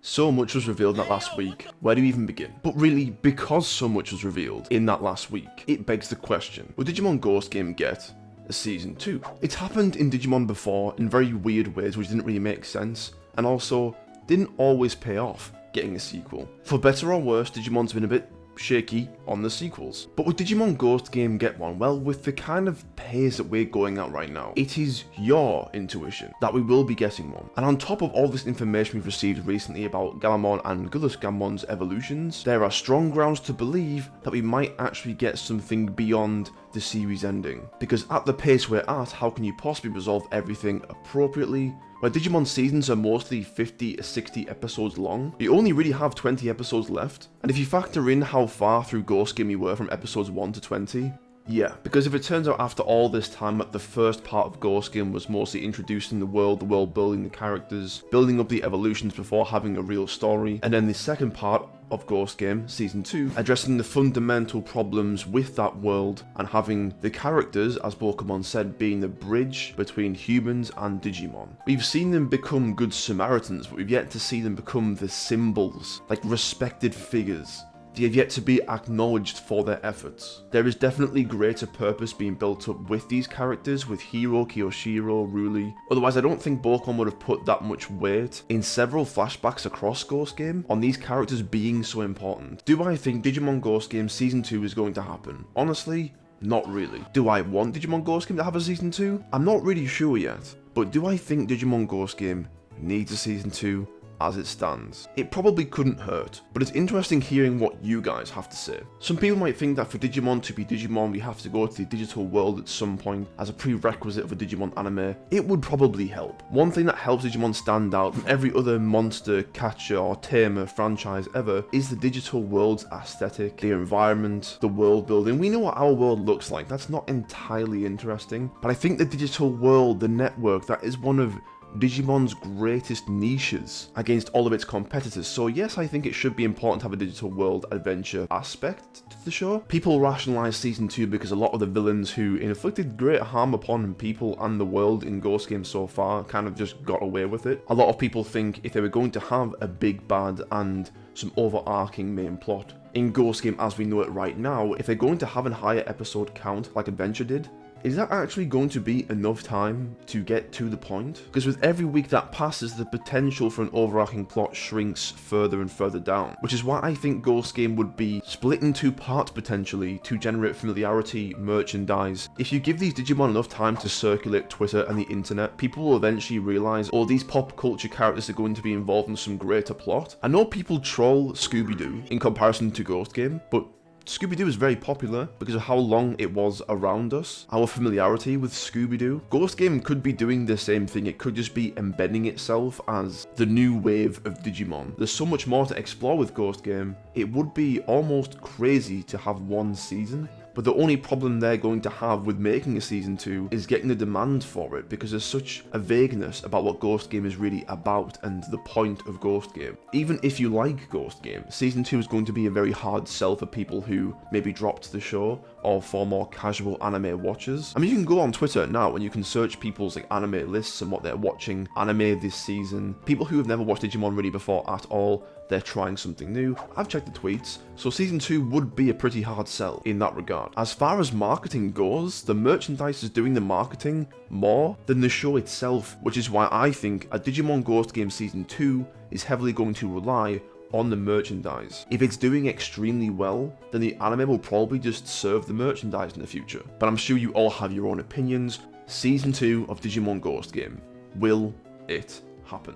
So much was revealed in that last week, where do you even begin? But really, because so much was revealed in that last week, it begs the question, will Digimon Ghost Game get a Season 2? It's happened in Digimon before in very weird ways which didn't really make sense, and also didn't always pay off getting a sequel. For better or worse, Digimon's been a bit shaky on the sequels. But would Digimon Ghost Game get one? Well, with the kind of pace that we're going at right now, it is your intuition that we will be getting one. And on top of all this information we've received recently about Galamon and Gamon's evolutions, there are strong grounds to believe that we might actually get something beyond the series ending. Because at the pace we're at, how can you possibly resolve everything appropriately? Where Digimon seasons are mostly 50 to 60 episodes long, you only really have 20 episodes left. And if you factor in how far through Ghost Game you were from episodes 1 to 20, yeah, because if it turns out after all this time that the first part of Ghost Game was mostly introducing the world building the characters, building up the evolutions before having a real story, and then the second part of Ghost Game, Season 2, addressing the fundamental problems with that world and having the characters, as Pokemon said, being the bridge between humans and Digimon. We've seen them become good Samaritans, but we've yet to see them become the symbols, like respected figures. They have yet to be acknowledged for their efforts. There is definitely greater purpose being built up with these characters, with Hiro, Kiyoshiro, Ruli. Otherwise, I don't think Bokkon would have put that much weight in several flashbacks across Ghost Game on these characters being so important. Do I think Digimon Ghost Game Season 2 is going to happen? Honestly, not really. Do I want Digimon Ghost Game to have a Season 2? I'm not really sure yet. But do I think Digimon Ghost Game needs a Season 2? As it stands. It probably couldn't hurt, but it's interesting hearing what you guys have to say. Some people might think that for Digimon to be Digimon we have to go to the digital world at some point as a prerequisite of a Digimon anime. It would probably help. One thing that helps Digimon stand out from every other monster, catcher or tamer franchise ever is the digital world's aesthetic, the environment, the world building. We know what our world looks like, that's not entirely interesting, but I think the digital world, the network, that is one of Digimon's greatest niches against all of its competitors. So yes, I think it should be important to have a digital world adventure aspect to the show. People rationalize Season 2 because a lot of the villains who inflicted great harm upon people and the world in Ghost Game so far kind of just got away with it. A lot of people think if they were going to have a big bad and some overarching main plot in Ghost Game as we know it right now, if they're going to have a higher episode count like Adventure did, is that actually going to be enough time to get to the point? Because with every week that passes, the potential for an overarching plot shrinks further and further down. Which is why I think Ghost Game would be split in 2 parts potentially to generate familiarity, merchandise. If you give these Digimon enough time to circulate Twitter and the internet, people will eventually realize all these pop culture characters are going to be involved in some greater plot. I know people troll Scooby-Doo in comparison to Ghost Game, but Scooby-Doo is very popular because of how long it was around us, our familiarity with Scooby-Doo. Ghost Game could be doing the same thing, it could just be embedding itself as the new wave of Digimon. There's so much more to explore with Ghost Game, it would be almost crazy to have one season. But the only problem they're going to have with making a Season 2 is getting the demand for it, because there's such a vagueness about what Ghost Game is really about and the point of Ghost Game. Even if you like Ghost Game, Season 2 is going to be a very hard sell for people who maybe dropped the show or for more casual anime watchers. I mean, you can go on Twitter now and you can search people's anime lists and what they're watching anime this season. People who have never watched Digimon really before at all, they're trying something new. I've checked the tweets, so Season 2 would be a pretty hard sell in that regard. As far as marketing goes, the merchandise is doing the marketing more than the show itself, which is why I think a Digimon Ghost Game Season 2 is heavily going to rely on the merchandise. If it's doing extremely well, then the anime will probably just serve the merchandise in the future. But I'm sure you all have your own opinions. Season 2 of Digimon Ghost Game. Will it happen?